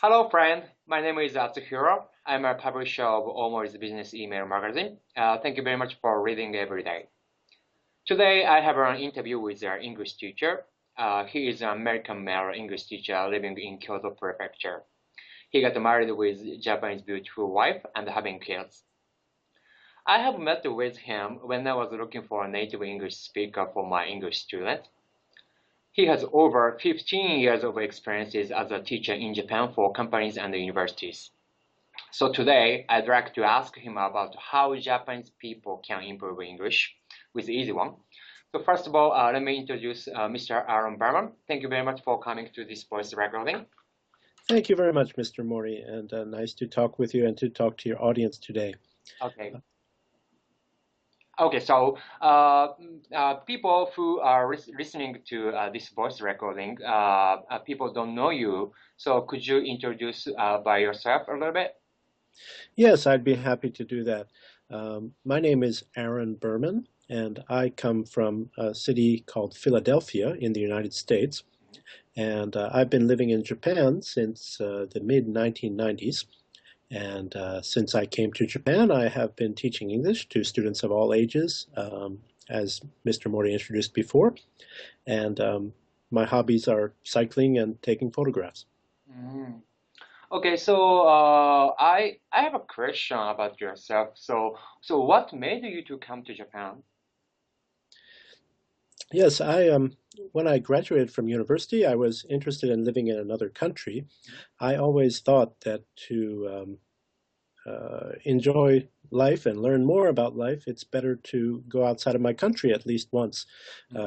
Hello, friend. My name is ATSUHIRO. I'm a publisher of OMORI's business email magazine. Thank you very much for reading every day. Today, I have an interview with an English teacher. He is an American male English teacher living in Kyoto Prefecture. He got married with Japanese beautiful wife and having kids. I have met with him when I was looking for a native English speaker for my English student. He has over 15 years of experiences as a teacher in Japan for companies and universities. So today, I'd like to ask him about how Japanese people can improve English with easy one. So first of all, let me introduce Mr. Aaron Berman. Thank you very much for coming to this voice recording. Thank you very much, Mr. Mori, and nice to talk with you and to talk to your audience today. Okay. Okay, so people who are listening to this voice recording, people don't know you. So could you introduce by yourself a little bit? Yes, I'd be happy to do that. My name is Aaron Berman, and I come from a city called Philadelphia in the United States. And I've been living in Japan since the mid-1990s. And since I came to Japan, I have been teaching English to students of all ages, as Mr. Mori introduced before. And my hobbies are cycling and taking photographs. Mm. Okay, so I have a question about yourself. So what made you to come to Japan? Yes, when I graduated from university, I was interested in living in another country. I always thought that to enjoy life and learn more about life, it's better to go outside of my country at least once.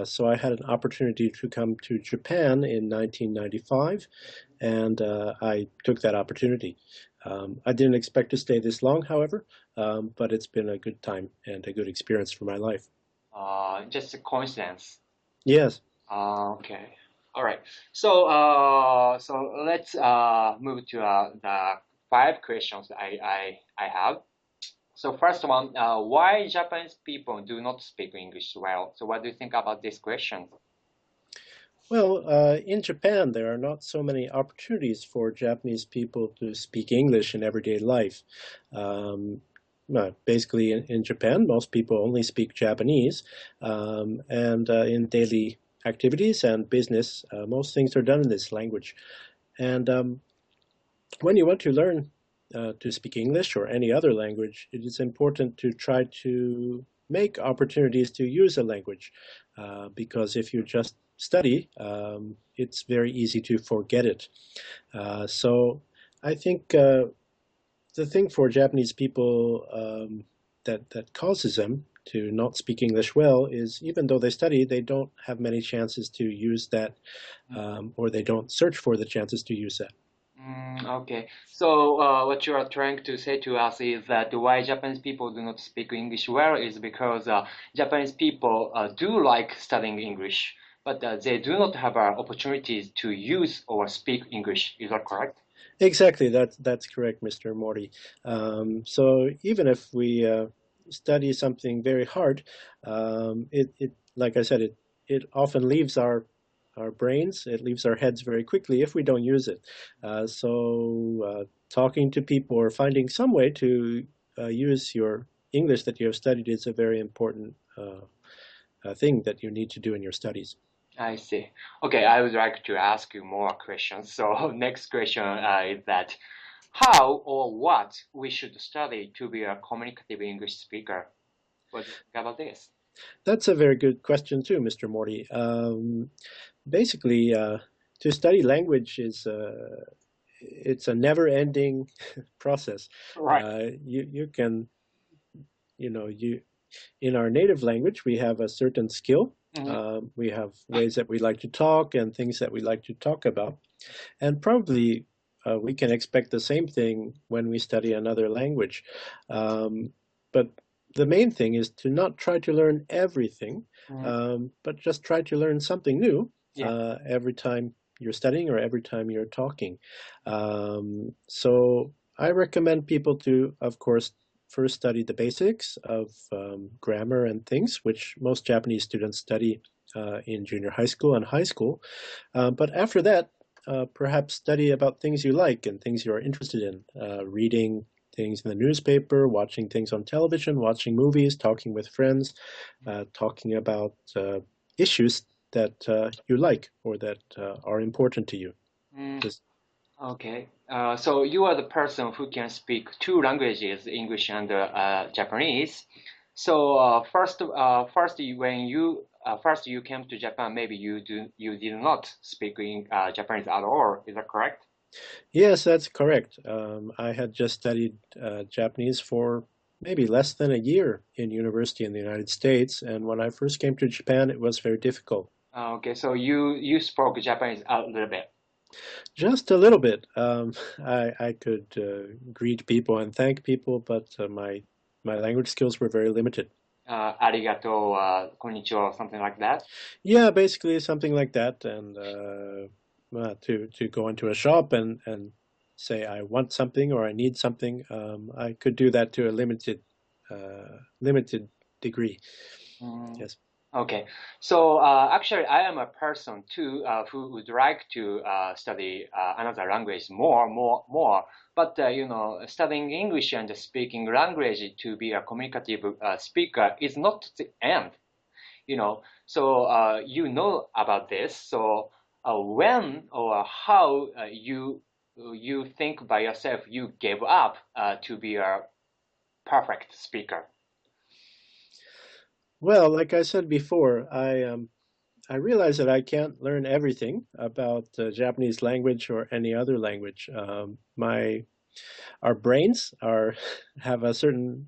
So I had an opportunity to come to Japan in 1995, and I took that opportunity. I didn't expect to stay this long, however, but it's been a good time and a good experience for my life. Just a coincidence. Yes. Okay. All right. So let's move to the 5 questions I have. So first one, why Japanese people do not speak English well? So what do you think about this question? Well, in Japan, there are not so many opportunities for Japanese people to speak English in everyday life. Basically, in Japan, most people only speak Japanese, and in daily activities and business, most things are done in this language. And when you want to learn to speak English or any other language, it is important to try to make opportunities to use a language, because if you just study, it's very easy to forget it. So I think the thing for Japanese people that causes them to not speak English well is, even though they study, they don't have many chances to use that, or they don't search for the chances to use that. Okay, so what you are trying to say to us is that why Japanese people do not speak English well is because Japanese people do like studying English, but they do not have opportunities to use or speak English. Is that correct? Exactly, that's correct, Mr. Mori. So even if we study something very hard, like I said, it often leaves our brains, it leaves our heads very quickly if we don't use it. So talking to people or finding some way to use your English that you have studied is a very important thing that you need to do in your studies. I see. Okay, I would like to ask you more questions. So next question is that how or what we should study to be a communicative English speaker? What do you think about this? That's a very good question too, Mr. Morty. Basically, to study language is it's a never-ending process. Right. You can, in our native language, we have a certain skill. We have ways that we like to talk and things that we like to talk about. And probably we can expect the same thing when we study another language. But the main thing is to not try to learn everything, but just try to learn something new every time you're studying or every time you're talking. So I recommend people to, of course, first study the basics of grammar and things, which most Japanese students study in junior high school and high school. But after that, perhaps study about things you like and things you're interested in, reading things in the newspaper, watching things on television, watching movies, talking with friends, talking about issues that you like or that are important to you. Just, Okay. So you are the person who can speak two languages, English and Japanese. So first, first you came to Japan, maybe you did not speak in Japanese at all. Is that correct? yes, that's correct. I had just studied Japanese for maybe less than a year in university in the United States, and when I first came to Japan, it was very difficult. Okay. So you spoke Japanese a little bit. Just a little bit. I could greet people and thank people, but my language skills were very limited. Arigato, konnichiwa, something like that. Yeah, basically something like that. And to go into a shop and say I want something or I need something, I could do that to a limited degree. Yes. Okay, so actually, I am a person too who would like to study another language more. But studying English and speaking language to be a communicative speaker is not the end. So you know about this. So when or how you think by yourself you gave up to be a perfect speaker? Well, like I said before, I realize that I can't learn everything about the Japanese language or any other language. Our brains have a certain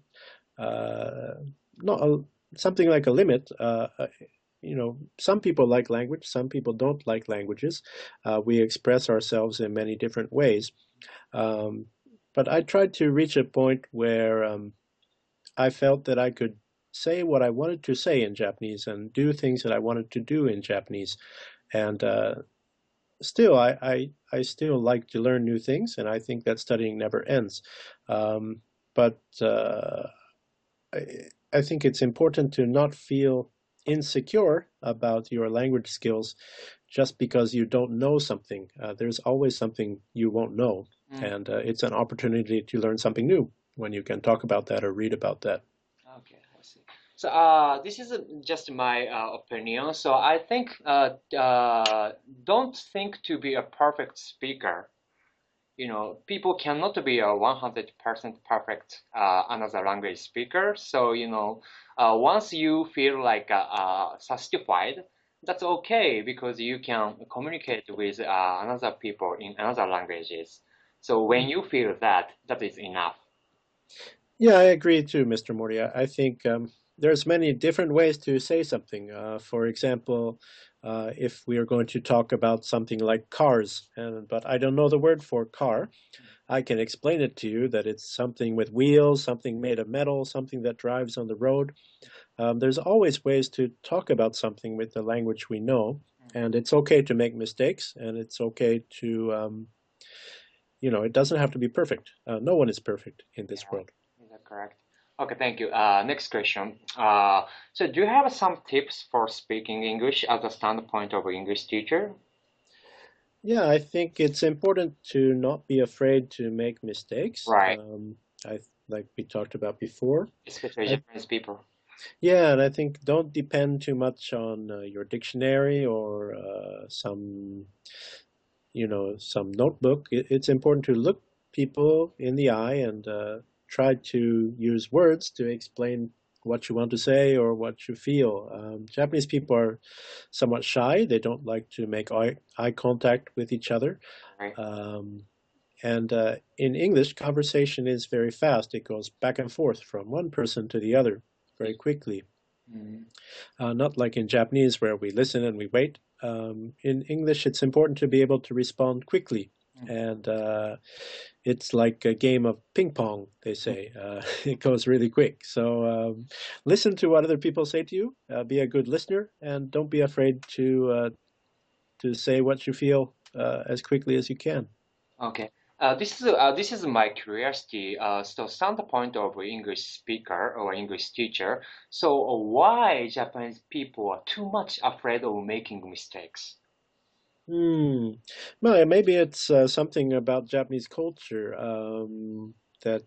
something like a limit. Some people like language, some people don't like languages. We express ourselves in many different ways. But I tried to reach a point where I felt that I could say what I wanted to say in Japanese and do things that I wanted to do in Japanese. And still, I still like to learn new things, and I think that studying never ends. But I think it's important to not feel insecure about your language skills just because you don't know something. There's always something you won't know, and it's an opportunity to learn something new when you can talk about that or read about that. Okay, I see. So this is just my opinion. So I think don't think to be a perfect speaker. People cannot be a 100% perfect another language speaker. So once you feel like satisfied, that's okay because you can communicate with another people in another languages. So when you feel that is enough. Yeah, I agree too, Mr. Mori. I think there's many different ways to say something. For example, if we are going to talk about something like cars, but I don't know the word for car, I can explain it to you that it's something with wheels, something made of metal, something that drives on the road. There's always ways to talk about something with the language we know, and it's okay to make mistakes, and it's okay to, it doesn't have to be perfect. No one is perfect in this world. Is that correct? Okay, thank you. Next question. So do you have some tips for speaking English as a standpoint of an English teacher? Yeah, I think it's important to not be afraid to make mistakes. Right. Like we talked about before. Especially Japanese people. Yeah, and I think don't depend too much on your dictionary or some notebook. It's important to look people in the eye and try to use words to explain what you want to say or what you feel. Japanese people are somewhat shy. They don't like to make eye contact with each other. Right. And in English, conversation is very fast. It goes back and forth from one person to the other very quickly. Not like in Japanese where we listen and we wait. In English, it's important to be able to respond quickly. And it's like a game of ping pong, they say. It goes really quick. So listen to what other people say to you. Be a good listener, and don't be afraid to say what you feel as quickly as you can. Okay. This is my curiosity. So, standpoint of English speaker or English teacher. So, why Japanese people are too much afraid of making mistakes? Hmm. Well, maybe it's something about Japanese culture that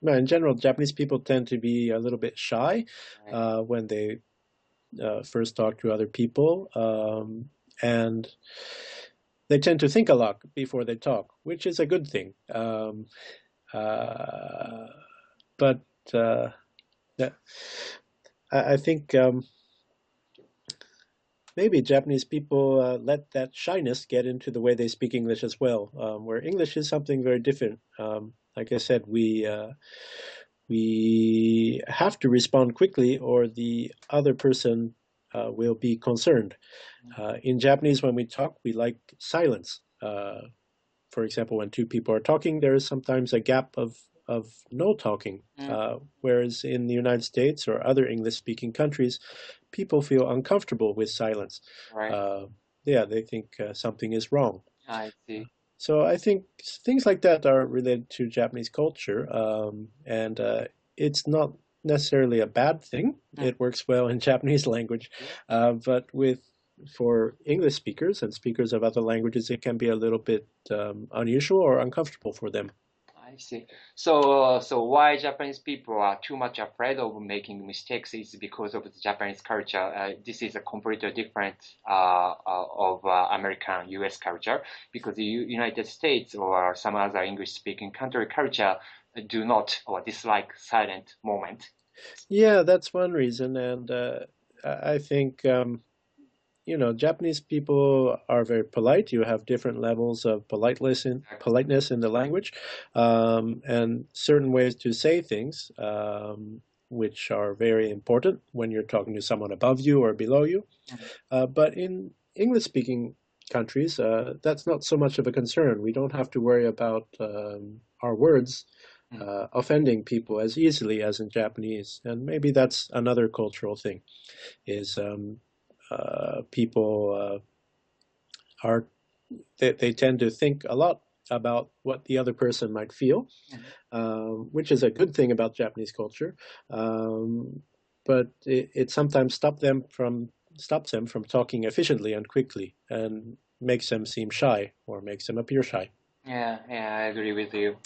well, in general, Japanese people tend to be a little bit shy Right. when they first talk to other people, and they tend to think a lot before they talk, which is a good thing. Uh, but that, I think maybe Japanese people let that shyness get into the way they speak English as well, where English is something very different. Like I said, we have to respond quickly, or the other person will be concerned. In Japanese, when we talk, we like silence. For example, when two people are talking, there is sometimes a gap of no talking. Whereas in the United States or other English-speaking countries, people feel uncomfortable with silence. Right. Yeah, they think something is wrong. I see. So I think things like that are related to Japanese culture, and it's not necessarily a bad thing. It works well in Japanese language, but for English speakers and speakers of other languages, it can be a little bit unusual or uncomfortable for them. I see. So why Japanese people are too much afraid of making mistakes is because of the Japanese culture. This is a completely different of American U.S. culture because the United States or some other English-speaking country culture do not or dislike silent moment. Yeah, that's one reason, and I think Japanese people are very polite. You have different levels of politeness in the language, and certain ways to say things, which are very important when you're talking to someone above you or below you. But in English-speaking countries, that's not so much of a concern. We don't have to worry about our words offending people as easily as in Japanese, and maybe that's another cultural thing. Is people are they tend to think a lot about what the other person might feel, which is a good thing about Japanese culture. But it sometimes stops them from talking efficiently and quickly, and makes them seem shy or makes them appear shy. Yeah, I agree with you.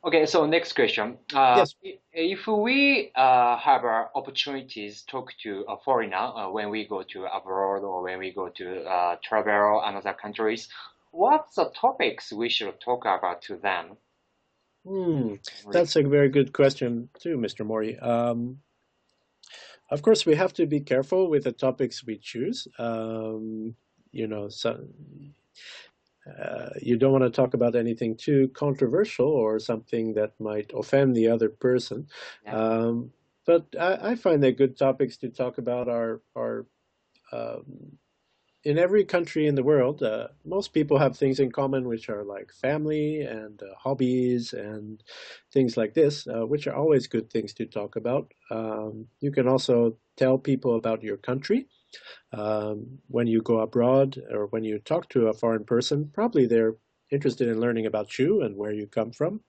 Okay, so next question. Yes. If we have opportunities to talk to a foreigner when we go to abroad or when we go to travel another countries, what's the topics we should talk about to them? That's a very good question too, Mr. Mori. Of course, we have to be careful with the topics we choose. You don't want to talk about anything too controversial or something that might offend the other person. Yeah. But I find that good topics to talk about are in every country in the world, most people have things in common, which are like family and hobbies and things like this, which are always good things to talk about. You can also tell people about your country. When you go abroad or when you talk to a foreign person, probably they're interested in learning about you and where you come from.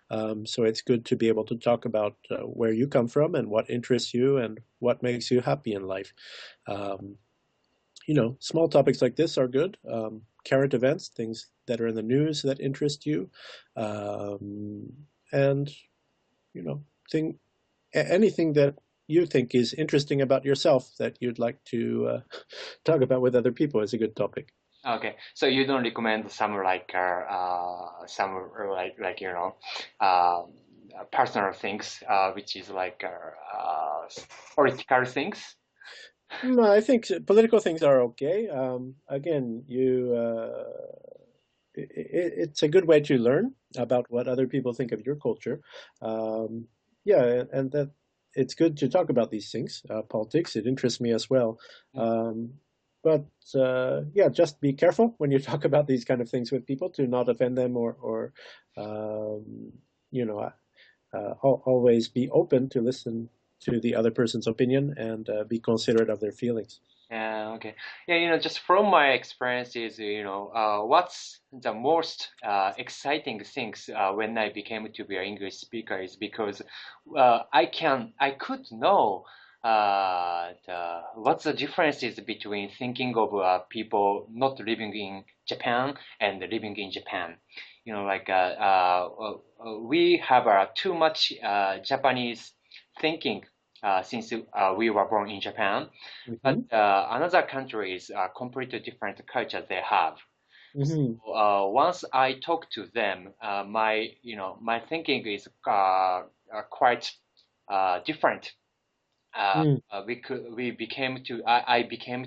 So it's good to be able to talk about where you come from and what interests you and what makes you happy in life. Small topics like this are good. Current events, things that are in the news that interest you, and anything that you think is interesting about yourself that you'd like to talk about with other people is a good topic. Okay, so you don't recommend some uh, personal things, which is political things. No, I think political things are okay. Again, it's a good way to learn about what other people think of your culture. Yeah, and that it's good to talk about these things. Politics, it interests me as well. But yeah, just be careful when you talk about these kind of things with people to not offend them or you know, always be open to listen to the other person's opinion and be considerate of their feelings. Yeah, okay. Yeah, just from my experiences, what's the most exciting things when I became to be an English speaker is because I could know what's the differences between thinking of people not living in Japan and living in Japan? We have too much Japanese thinking since we were born in Japan, but another countries are completely different culture they have. So, once I talk to them, my thinking is quite different. I became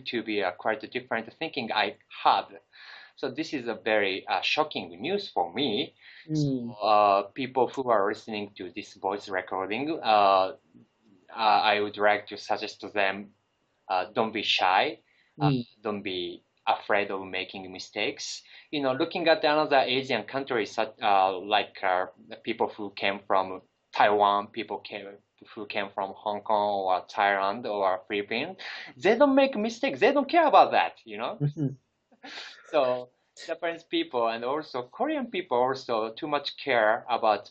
to be quite different thinking I had. So this is a very shocking news for me. So, people who are listening to this voice recording, I would like to suggest to them, don't be shy, don't be afraid of making mistakes. Looking at another Asian countries, like people who came from Taiwan, who came from Hong Kong or Thailand or Philippines, they don't make mistakes. They don't care about that, So Japanese people and also Korean people also too much care about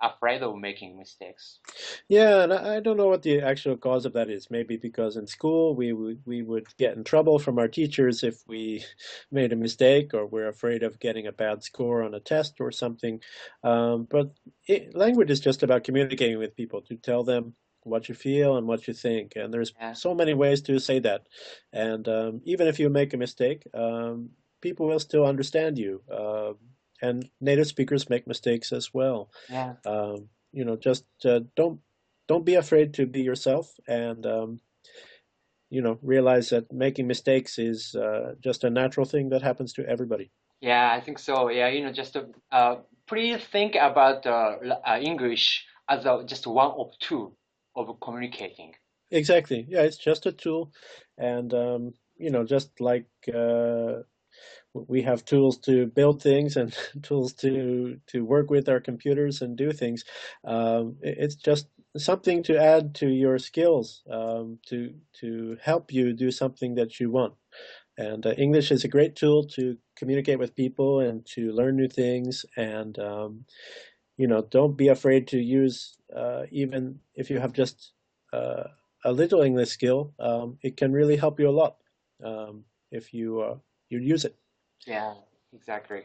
afraid of making mistakes. Yeah, and I don't know what the actual cause of that is. Maybe because in school we would get in trouble from our teachers if we made a mistake, or we're afraid of getting a bad score on a test or something. But language is just about communicating with people, to tell them what you feel and what you think. And there's so many ways to say that. And even if you make a mistake, people will still understand you. And native speakers make mistakes as well. Yeah. Just don't be afraid to be yourself, and realize that making mistakes is just a natural thing that happens to everybody. Yeah, I think so. Yeah, just please think about English as just one of two of communicating. Exactly. Yeah, it's just a tool, and just like we have tools to build things and tools to work with our computers and do things. It's just something to add to your skills, to help you do something that you want. And English is a great tool to communicate with people and to learn new things. And don't be afraid to use, even if you have just a little English skill. It can really help you a lot if you use it. Yeah, exactly.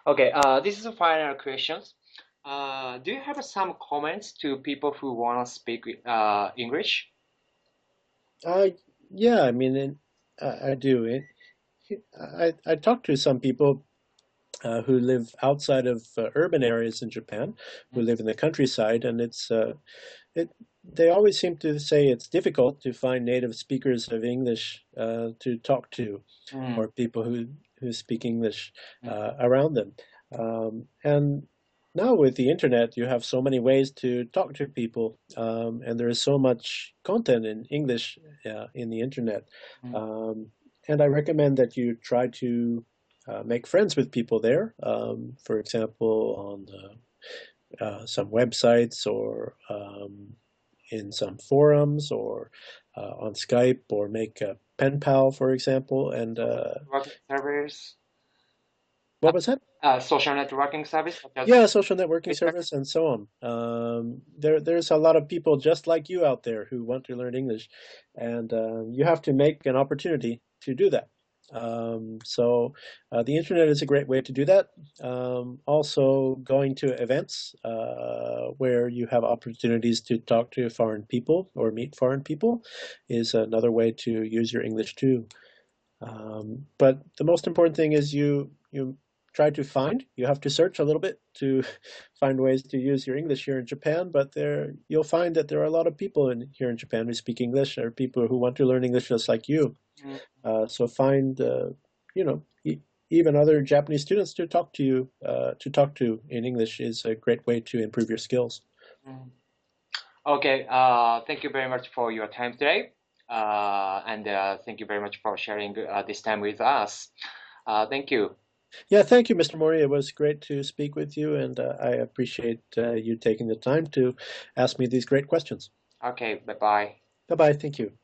Okay, this is the final questions. Do you have some comments to people who want to speak English? Yeah, I mean, I do. I talk to some people who live outside of urban areas in Japan, who live in the countryside, and they always seem to say it's difficult to find native speakers of English to talk to, or people who speak English around them. And now with the internet, you have so many ways to talk to people, and there is so much content in English in the internet. And I recommend that you try to make friends with people there, for example, on some websites, or in some forums, or on Skype, or make a pen pal, for example. And service. What was that? Social networking service. Yeah, social networking service, and so on. There's a lot of people just like you out there who want to learn English, and you have to make an opportunity to do that. So the internet is a great way to do that. Also, going to events where you have opportunities to talk to foreign people or meet foreign people is another way to use your English too. But the most important thing is you try to you have to search a little bit to find ways to use your English here in Japan, but you'll find that there are a lot of people here in Japan who speak English, or people who want to learn English just like you. So find, even other Japanese students to talk to in English is a great way to improve your skills. Okay, thank you very much for your time today, and thank you very much for sharing this time with us. Thank you. Yeah, thank you, Mr. Mori. It was great to speak with you, and I appreciate you taking the time to ask me these great questions. Okay, bye-bye. Bye-bye. Thank you.